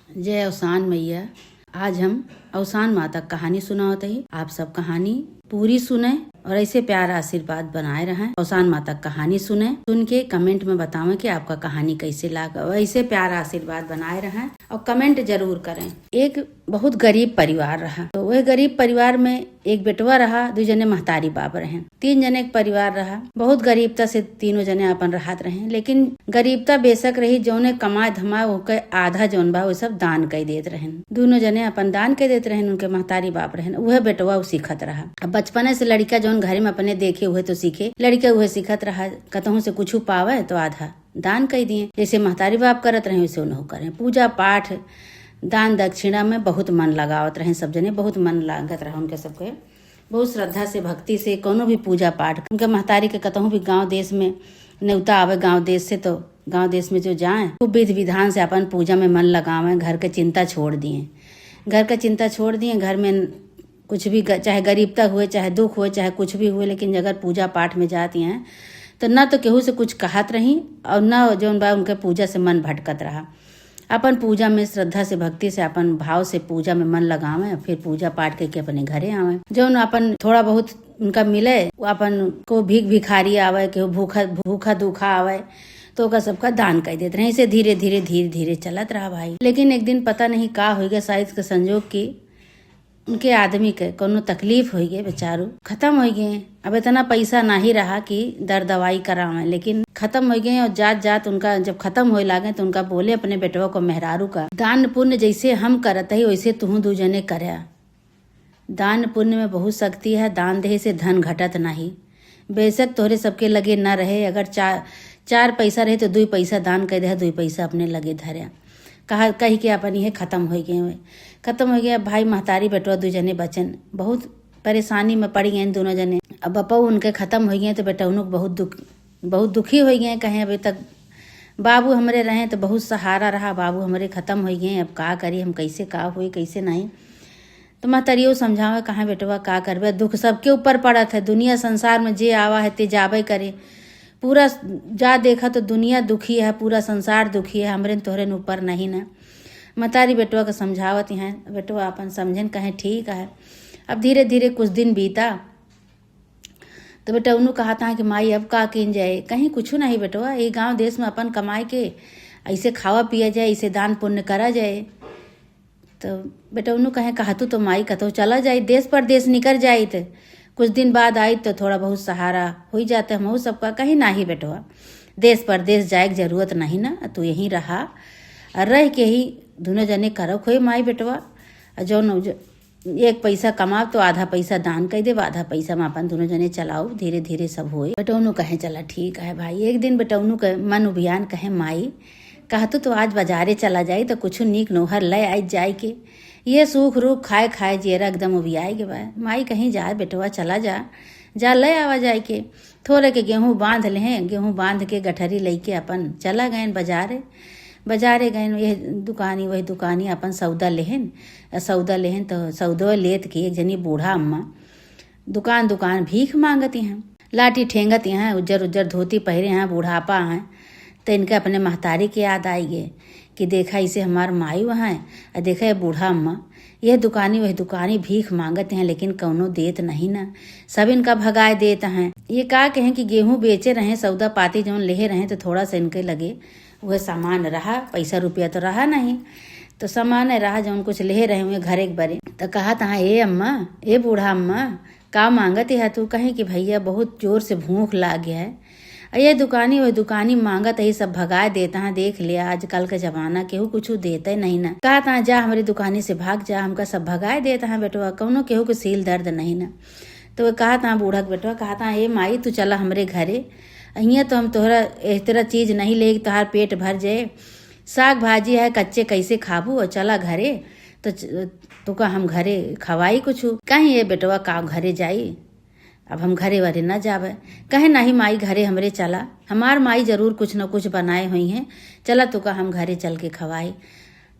जय अवसान मैया। आज हम अवसान माता कहानी सुनाते ही आप सब कहानी पूरी सुने और ऐसे प्यार आशीर्वाद बनाए रहें। अवसान माता कहानी सुन के कमेंट में बतावें कि आपका कहानी कैसे लगा। ऐसे प्यार आशीर्वाद बनाए रहें और कमेंट जरूर करें। एक बहुत गरीब परिवार रहा, तो वह गरीब परिवार में एक बेटवा रहा, 2 जने महतारी बाप रहे, 3 जने एक परिवार रहा। बहुत गरीबता से तीनों जने अपन रहत रहे, लेकिन गरीबता बेशक रही, जौने कमाए धमाए ओके आधा जौन बा वो सब दान कर देत रहे। दोनों जने अपन दान कर देते रहे, उनके महतारी बाप रहे। वह बेटवा सीखत रहा। अब बचपने से लड़का जौन घर में अपने देखे हुए तो सीखे, लड़का वह सीखत रहा। कतहू से कुछ पावे तो आधा दान कर दिए, जैसे महतारी बाप करत रहे वैसे उन्हों करें। पूजा पाठ दान दक्षिणा में बहुत मन लगावत रहे, सब जने बहुत मन लागत रहा उनके सबके। बहुत श्रद्धा से भक्ति से कोनो भी पूजा पाठ उनके महतारी के कतहू भी गांव देश में न्योता आवे गांव देश से, तो गांव देश में जो जाए खूब विधि विधान से अपन पूजा में मन लगावे। घर के चिंता छोड़ दिए, घर का चिंता छोड़ दिए। घर में कुछ भी चाहे गरीबता हुए, चाहे दुख हुए, चाहे कुछ भी हुए, लेकिन अगर पूजा पाठ में जाती हैं तो न तो केहू से कुछ कहत रही और न जौन बा उनके पूजा से मन भटकत रहा। अपन पूजा में श्रद्धा से भक्ति से अपन भाव से पूजा में मन लगावे, फिर पूजा पाठ करके अपने घरे आवे। जौन अपन थोड़ा बहुत उनका मिले, वो अपन को भिखारी आवे, केहू भूखा दुखा आवे तो ओका सबका दान कर देते रहे। इसे धीरे धीरे चलत रहा भाई। लेकिन एक दिन पता नहीं का हो गया, शायद के संजोग की उनके आदमी के कोनो तकलीफ हो गई, बेचारू खत्म हो गए। अब इतना पैसा ना ही रहा कि दर दवाई करावे, लेकिन खत्म हो गए। और जात उनका जब खत्म होए लागे तो उनका बोले अपने बेटवा को, मेहरारू का दान पुण्य जैसे हम करत है वैसे तुहू 2 जने करे। दान पुण्य में बहुत शक्ति है, दान देहे से धन घटत नहीं। बेशक तोहरे सबके लगे न रहे, अगर 4 पैसा रहे तो 2 पैसा दान कर दे, 2 पैसा अपने लगे धरे। कही के अपन ये खत्म हो गए भाई। महतारी बेटवा 2 जने बचन बहुत परेशानी में पड़ गए दोनों जने। अब बपा उनके खत्म हो गए तो बेटा उन बहुत दुखी हो गए। कहें अभी तक बाबू हमरे रहे तो बहुत सहारा रहा, बाबू हमरे खत्म हो गए, अब का करी हम, कैसे का हुई कैसे नहीं। तो महतारियों समझावे, कहाँ बेटवा का करबे, दुख सबके ऊपर पड़त है। दुनिया संसार में जे आवा है ते जाबे करे। पूरा जा देखा तो दुनिया दुखी है, पूरा संसार दुखी है, हमरे तोहरे ऊपर नहीं ना। महतारी बेटवा को समझावत हैं, बेटवा अपन समझन, कहें ठीक है। अब धीरे धीरे कुछ दिन बीता तो बेटा उन्होंने कहा था कि माई अब का किन जाए, कहीं कुछ नहीं बेटवा, ये गांव देश में अपन कमाए के ऐसे खावा पिया जाए, इसे दान पुण्य करा जाए। तो बेटा उन्होंने कहा तो माई कतो चला जाए, देश परदेश निकल जाए, तो कुछ दिन बाद आई तो थोड़ा बहुत सहारा हो ही जाता हम सबका। कहीं ना ही बेटवा, देश परदेश जाए की जरूरत नहीं ना, तू यहीं रहा और रह के ही दोनों जने करो खोए माई बेटवा। जौन 1 पैसा कमाओ तो आधा पैसा दान कर देव, आधा पैसा में अपन दोनों जने चलाओ, धीरे धीरे सब होए। बेटौनू कहे चला ठीक है भाई। एक दिन बेटौनू के मन उबियान, कहे माई कहतू तो आज बाजारे चला जाए तो कुछ नीक नोहर ले आई जाए के, ये सूख रूख खाए जेरा एकदम उबियाए के बा। माई कहीं जा बेटवा, चला जा ले आवा जाए के। थोड़े के गेहूँ बांध ले, गेहूँ बांध के गठरी लेके अपन चला गए बाजारे गए। यह दुकानी वही दुकानी अपन सौदा लेहन तो सौदो लेत के एक जनी बूढ़ा अम्मा दुकान भीख मांगती हैं, लाठी ठेंगती हैं, उज्जर धोती पहरे हैं, बुढ़ापा हैं। तो इनके अपने महतारी की याद आई गए कि देखा इसे हमार माई वहाँ है, और देखा ये बूढ़ा अम्मा यह दुकानी वही दुकानी भीख मांगते हैं, लेकिन कौनो देत नहीं ना, सब इनका भगाए देता हैं। ये का कहें कि गेहूं बेचे रहे, सौदा पाती जौन ले रहे तो थोड़ा सा इनके लगे वह सामान रहा, पैसा रुपया तो रहा नहीं, तो सामान रहा जौन कुछ ले रहे हुए घर एक बरे। तो कहा था ए अम्मा, ए बूढ़ा अम्मा का मांगत है तू? कहें कि भैया बहुत जोर से भूख लाग गया है, ये दुकानी वही दुकानी मांगत है, सब भगा देता है। देख लिया आजकल का जमाना, केहू कुछ देते नहीं ना। कहा था जा हमारी दुकानी से भाग जा, हमका सब भगाए देता है बेटवा, कौनो केहू के सील दर्द नहीं ना। तो कहा था बूढ़ा बेटवा, कहा था ए माई तू चला हमरे घरे, अहिया तो हम तोहरा इस तरह चीज नहीं ले तोहार पेट भर जाए, साग भाजी है कच्चे कैसे खाबू, और चला घरे तो का हम घरे खवाई कुछ। कहीं ये बेटवा का घरे जाई, अब हम घरे वरे न जावे। कहे नहीं माई घरे हमरे चला, हमार माई जरूर कुछ न कुछ बनाए हुई हैं, चला तो का हम घरे चल के खवाई।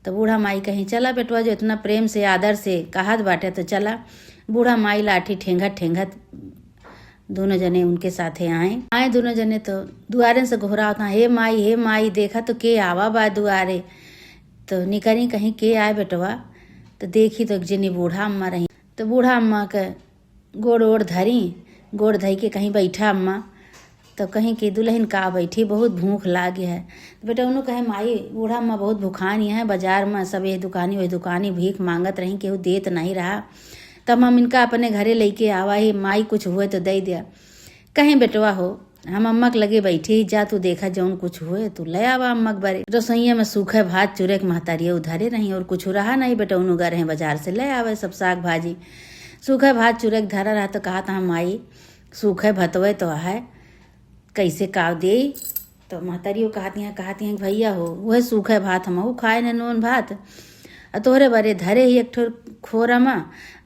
तो बूढ़ा माई कहीं चला बेटवा, जो इतना प्रेम से आदर से कहत बाटे तो चला। बूढ़ा माई लाठी ठेंगत दोनों जने उनके साथे आए दोनों जने। तो दुआरे से घोरा होता, हे माई देखा तो के आवा बा दुआरे। तो निकरी कहीं के आए बेटवा, तो देखी तो एक जनी बूढ़ा अम्मा रही। तो बूढ़ा अम्मा के गोड़ ओड़ धरी, गोड़ धई के कहीं बैठा अम्मा, तो कहीं कि दुल्हन का बैठी, बहुत भूख लागे है। तो बेटा उन्होंने कहे माई बूढ़ा अम्मा बहुत भूखानी है, बाजार में सब ये दुकानी वही दुकानी भीख मांगत रही, केहू देत नहीं रहा, तब हम इनका अपने घरे लेके आवा ही, माई कुछ हुए तो दे दिया। कहीं बेटवा हो हम अम्मा के लगे बैठी, जा तू देखा जौन कुछ हुए तू ले आवा अम्मा के बारे। रसोईया में सूखे भात चूरे के महतारिया उधरे रही और कुछ रहा नहीं बेटा, उन्हों गए हैं बाजार से ले आवे सब साग भाजी। सूखे भात चूरे के धरा रहा तो कहा था माई सूखे भतवे तो है कैसे काव दे। तो महतारियों कहती हैं भैया हो वह सूखे भात हम खाए न नून भात, तोहरे बारे धरे ही एक ठोर खोरा में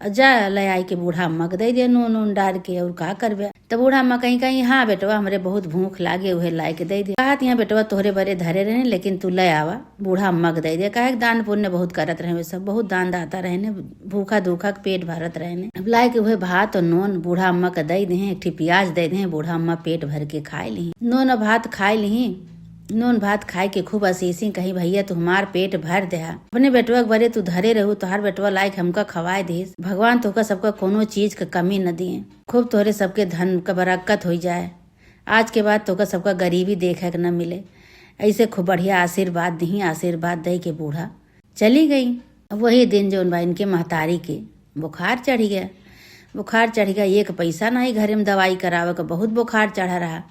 जा ले आई के बूढ़ा अम्मा के दे दिया नून नून डाल के, और का करबे। तो बूढ़ा अम्मा कहीं कहीं हाँ बेटवा हमरे बहुत भूख लागे उहे ला के दे दिया। कहत यहाँ बेटवा तोहरे बारे धरे रहे लेकिन तू ले आवा बूढ़ा अम्मा के दे दिया। कहे दान पुण्य बहुत करत रहे, सब बहुत दान दाता रहे ने, भूखा धूखा के पेट भरत रहे ने। अब लाए के उहे भात और नून बूढ़ा अम्मा के दे दे, एक ठी प्याज दे दे, बूढ़ा अम्मा पेट भर के खाए ली। नून भात खाए ली, नून भात खाए के खूब असीसी कही भैया तू हमार पेट भर दे, अपने बेटवा के बरे तू धरे रहू, तोहार बेटवा लायक हमका खवाए दे, भगवान तोका सबका कोनो चीज का कमी न दिए, खूब तोहरे सबके धन का बरकत हो जाए, आज के बाद तोका सबका गरीबी देखे के न मिले, ऐसे खूब बढ़िया आशीर्वाद दी। आशीर्वाद दे के बूढ़ा चली गई। वही दिन जो इनके महतारी के बुखार चढ़ गया, बुखार चढ़ गया, एक पैसा नहीं घरे में दवाई करावे का, बहुत बुखार चढ़ा रहा।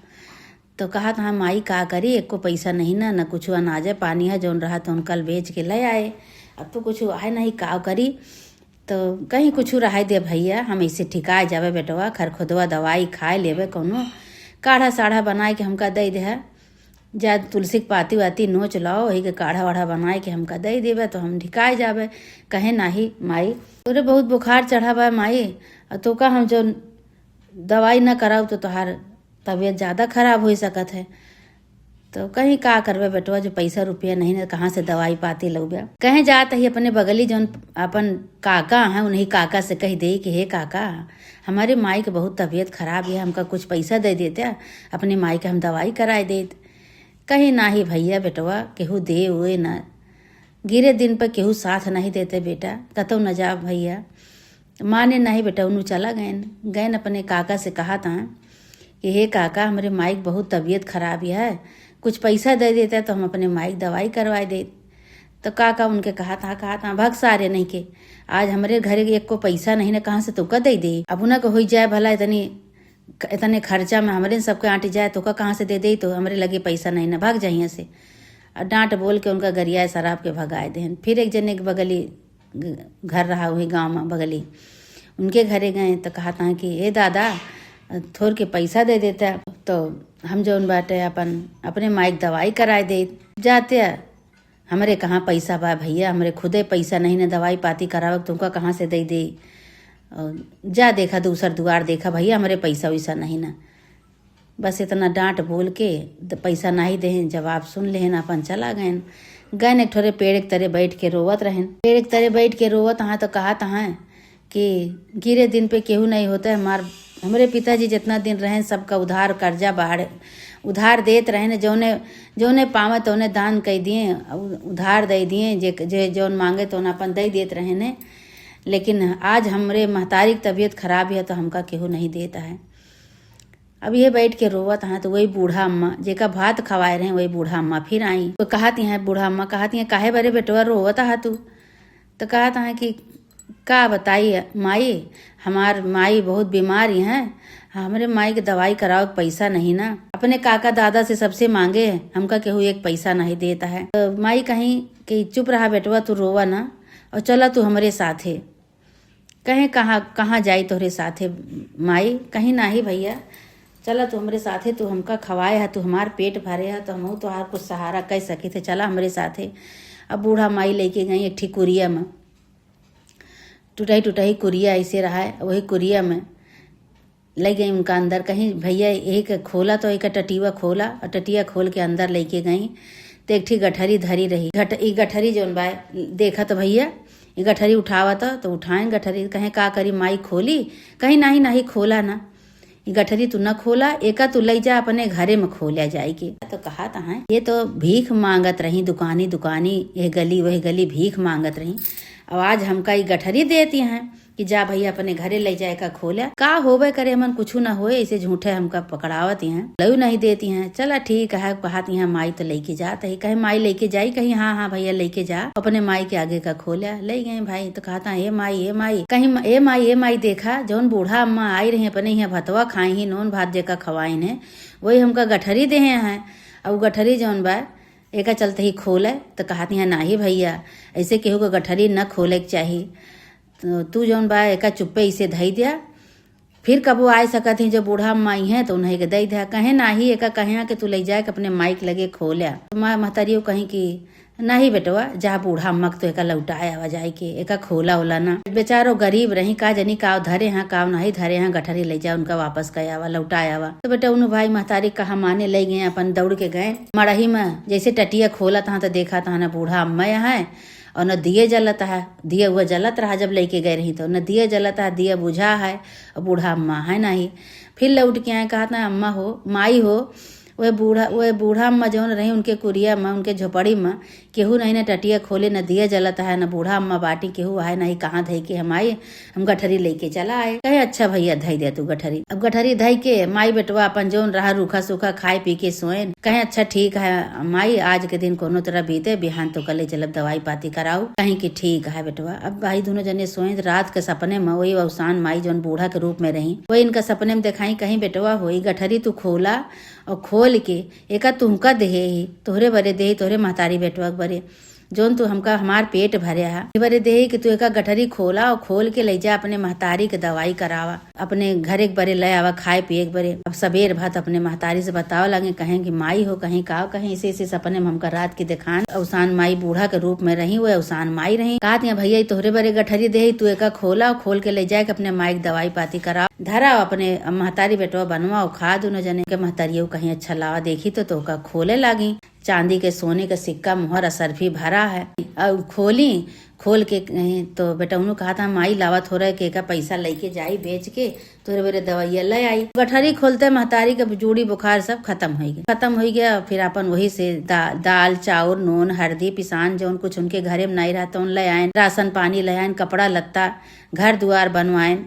तो कहा था माई का करी, एक को पैसा नहीं ना कुछ अनाज है पानी है जौन रहा तो कल बेच के ले आए, अब तो कुछ आए नहीं का करी। तो कहीं कुछ रहा दे भैया हम ऐसे ठिकाए जावे बेटवा, खरखुदवा दवाई खाए लेवे, कोनो काढ़ा साढ़ा बनाए के हमका दे दे, जा तुलसी के पाती वाती नोच लाओ वही के काढ़ा वाढ़ा बनाए के हमका दे देवे तो हम ठिकाए जावे। कहे नाही माई तोरे बहुत बुखार चढ़ा बा माई, तो का हम जो दवाई न कराऊ तो तोहार तबीयत ज़्यादा खराब हो सकत है। तो कहीं का करबे बेटवा, जो पैसा रुपया नहीं ना कहाँ से दवाई पाती लौबे। कहीं जात ही अपने बगली जौन अपन काका हैं उन्हीं काका से कह दे कि हे काका हमारे माई के बहुत तबीयत खराब है, हमका कुछ पैसा दे देते, अपने माई के हम दवाई कराए देते। कहीं ना ही भैया बेटवा केहू दे हुए न, गिरे दिन पर केहू साथ नहीं देते बेटा, कतौ न जा भैया। माने नहीं बेटा उन्हों चला गए अपने काका से कहा था कि हे काका हमारे माइक बहुत तबीयत खराब है, कुछ पैसा दे देता तो हम अपने माइक दवाई करवाए दे। तो काका उनके कहा था भग सारे नहीं के, आज हमारे घर एक को पैसा नहीं ना कहाँ से तुका दे दे, अब उन्हें हो जाए भला इतने खर्चा में हमारे सबके आंटी जाए तो कहाँ से दे दे, तो हमारे लगे पैसा नहीं ना भाग जाइए से। और डांट बोल के उनका गरिया शराब के भगाए दे। फिर एक जने के बगली घर रहा वही गाँव में बगली, उनके घरे गए तो कहा था कि हे दादा थोड़ के पैसा दे देता तो हम जो बाटे अपने माइक दवाई कराए दे जाते। हमारे कहाँ पैसा बा भैया, हमारे खुदे पैसा नहीं ना दवाई पाती करावे, तुमका कहाँ से दे जा देखा दूसर दुआर देखा भैया, हमारे पैसा वैसा नहीं ना। बस इतना डांट बोल के पैसा नहीं दे, जवाब सुन लेन अपन चला गए। एक ठोरे पेड़ के तरह बैठ के रोवत रहें, पेड़ के तरह बैठ के रोवत हाँ। तो कहा था कि गिरे दिन पे केहू नहीं होता है, हमारे पिताजी जितना दिन रहे सबका उधार कर्जा बाहर उधार देत रहे, जौने पावे तो उन्हें दान कह दिए, उधार दे दिए, जे जौन मांगे तो उन्हें अपन दे देत रहे ने। लेकिन आज हमरे महतारी की तबीयत खराब है तो हमका केहू नहीं देता है। अब ये बैठ के रोवत हाँ। तो वही बूढ़ा अम्मा जेका भात खवाए रहे वही बूढ़ा अम्मा फिर आई। तो कहती हैं बूढ़ा अम्मा कहती हैं काहे बरे बेटवा रोवत हा तू। तो कहता है कि का बताई माई, हमार माई बहुत बीमारी हैं, हमारे माई के दवाई कराओ पैसा नहीं ना, अपने काका दादा से सबसे मांगे हमका केहू एक पैसा नहीं देता है। तो माई कहीं कि चुप रहा बेटवा तू रोवा ना और चला तू हमारे साथे। कहे कहाँ जाई तोहरे साथे माई, कहीं ना ही भैया चला तू हमारे साथे, तू हमका खवाए है, तू हमार पेट भरे है तो हम तोहार कुछ सहारा कह सके थे, चला हमारे साथे। अब बूढ़ा माई लेके गई एक ठी कुरिया में, टूटाई कुरिया ऐसे रहा है, वही कुरिया में ले गई उनका अंदर। कहीं भैया एक खोला तो एक टटिया खोला और टटिया खोल के अंदर लेके गई तो एक ठी गठरी धरी रही। गठरी जौन बा देखा तो भैया ये गठरी उठावा तो उठाएं गठरी, कहें का करी माई खोली, कहीं नहीं खोला ना, ये गठरी तू न खोला, एका तू ले जा अपने घरे में खोला जाए के। तो कहा था ये तो भीख मांगत रही, दुकानी दुकानी ये गली वही गली भीख मांगत रही। अब आज हमका ये गठरी देती हैं कि जा भैया अपने घरे ले जाए का खोला। का होबे करे मन कुछ न होए, ऐसे झूठे हमका पकड़ावती हैं, लयू नहीं देती हैं। चला ठीक है, कहती हैं माई तो लेके जात है। कहे माई लेके जाई, कहीं हाँ हाँ भैया लेके जा, अपने माई के आगे का खोला। ले गए भाई तो कहता ए माई ए माई, कहीं ए माई देखा जौन बूढ़ा अम्मा आई रही अपने यहाँ भतवा खाई ही नोन भात जेका खवाइन है, वही हमका गठरी दे हैं। अब गठरी जौन बा एका चलते ही खोले तो कहती हैं नाही भैया, ऐसे केहू को गठरी न खोले के चाहिए। तो तू जौन बा एका चुप्पे इसे धई दिया, फिर कबो आए सकत ही जो बूढ़ा माई है तो उन्हें के दई दिया। कहे नाही एका कहे कि तू ले जाए के अपने माइक लगे खोला। तो माँ महतारियों कहीं कि नहीं बेटवा जा बूढ़ा अम्मा तो एका लौटाए आवा जाए के, एका खोला होला ना। बेचारो गरीब रही, का जनी काव धरे हैं काव नहीं धरे हैं, गठरी ले जा उनका वापस कया आवा लौटाए आवा। तो बेटा उन्होंने भाई महतारी कहा माने ले गए, अपन दौड़ के गए मड़ही में। जैसे टटिया खोला था तो देखा था ना बूढ़ा अम्मा है और न दिए जलता है। दिया हुआ जलत रहा जब लेके गए रही तो न दिया जलता है, दिया बुझा है और बूढ़ा अम्मा है नहीं। फिर लौट के आए, कहा था अम्मा हो माई हो, वह बूढ़ा अम्मा जौन रही उनके कुरिया में उनके झोपड़ी में केहू नहीं न टटिया खोले, न दिया जलता है, न बूढ़ा अम्मा बाटी केहू आए नहीं। कहाँ धई के हम आए, हम गठरी लेके चला आए। कहे अच्छा भैया धई दे तू गठरी। अब गठरी धई के माई बेटवा अपन जौन रहा रूखा सूखा खाए पी के सोए। कहे अच्छा ठीक है माई, आज के दिन कोनो तरह बीते, बिहान तो कल चलब दवाई पाती कराऊ। कहीं की ठीक है बेटवा। अब भाई दोनों जने सोए, रात के सपने में वही अवसान माई जौन बूढ़ा के रूप में रही वही इनका सपने में दिखाई। कहीं बेटवा होई गठरी तू खोला और खोल के एका तुमका देहे ही, तोहरे बरे देही, तोहरे महतारी बेटवा बरे जोन तू हमका हमार पेट भरे है बरे देही कि तू एका गठरी खोला और खोल के ले जा अपने महतारी के दवाई करावा, अपने घर एक बरे ले आवा खाए पिए एक बरे। अब सबेर भात अपने महतारी से बतावा लगे, कहें कि माई हो कहीं का कहीं इसे सपने में हमका रात की दिखान अवसान माई बूढ़ा के रूप में रही, वो अवसान माई रही। कहा भैया तोहरे बरे गठरी देही, तू एका खोला और खोल के ले जाए अपने माई की दवाई पाती करा धरा अपने महतारी बेटवा बनवा और खा। दोनों जने के महतारियों कहीं अच्छा लावा देखी तो का खोले लागी। चांदी के सोने का सिक्का मोहर असरफी भरा है। और खोल के तो बेटा उन्होंने कहा था माई लावत हो रहा है के का पैसा लेके जाई बेच के तोरे बेरे दवाइया ले आई। गठरी खोलते महतारी के जोड़ी बुखार सब खत्म हो गया। फिर अपन वही से दाल चाउर नून हल्दी पिसान जो कुछ उनके घरे में नहीं रहता उन ले आए, राशन पानी ले आए, कपड़ा लत्ता घर दुआर बनवाए,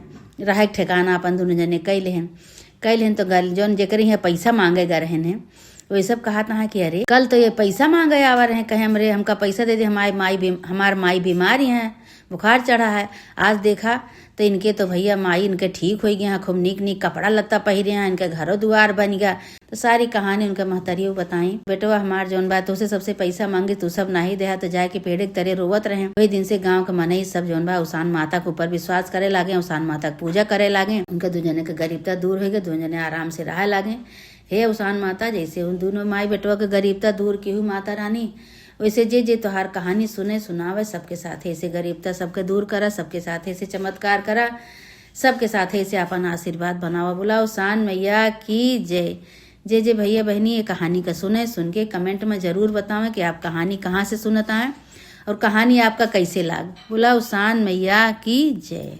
रहे ठिकाना अपन दोनों जने कैले तो जौन जेकर यहाँ पैसा मांगे गा रहे हैं वही सब कहा था कि अरे कल तो ये पैसा मांगे आवा रहे, कहे हमरे हमका पैसा दे दे, हमार माई बीमारी है, बुखार चढ़ा है। आज देखा तो इनके तो भैया माई इनके ठीक हो गया, खूब नीक कपड़ा लत्ता पहिरे हैं, इनके घरों दुआर बन गया। तो सारी कहानी उनके महतारियों बताई। बेटवा हमार जौन बात उसे सबसे पैसा मांगे तू सब नहीं दे तो जाके पेड़े के तरह रोवत रहे। वही दिन से गाँव के मनई सब जौन बा उसान माता के ऊपर विश्वास करे लागे, उसान माता की पूजा करे लागे। उनके दो जने के गरीबता दूर हो गए, दो जने आराम से रह लागे। हे उसान माता, जैसे उन दोनों माई बेटवा के गरीबता दूर की हूँ माता रानी, वैसे जे तोहार कहानी सुनावे सबके साथ ऐसे गरीबता सबके दूर करा, सबके साथ ऐसे चमत्कार करा, सबके साथ ऐसे अपन आशीर्वाद बनावा। बोला उसान मैया की जय। जे भैया बहनी ये कहानी का सुन के कमेंट में जरूर बतावें कि आप कहानी कहाँ से सुनता है और कहानी आपका कैसे लाग। बोला उसान मैया की जय।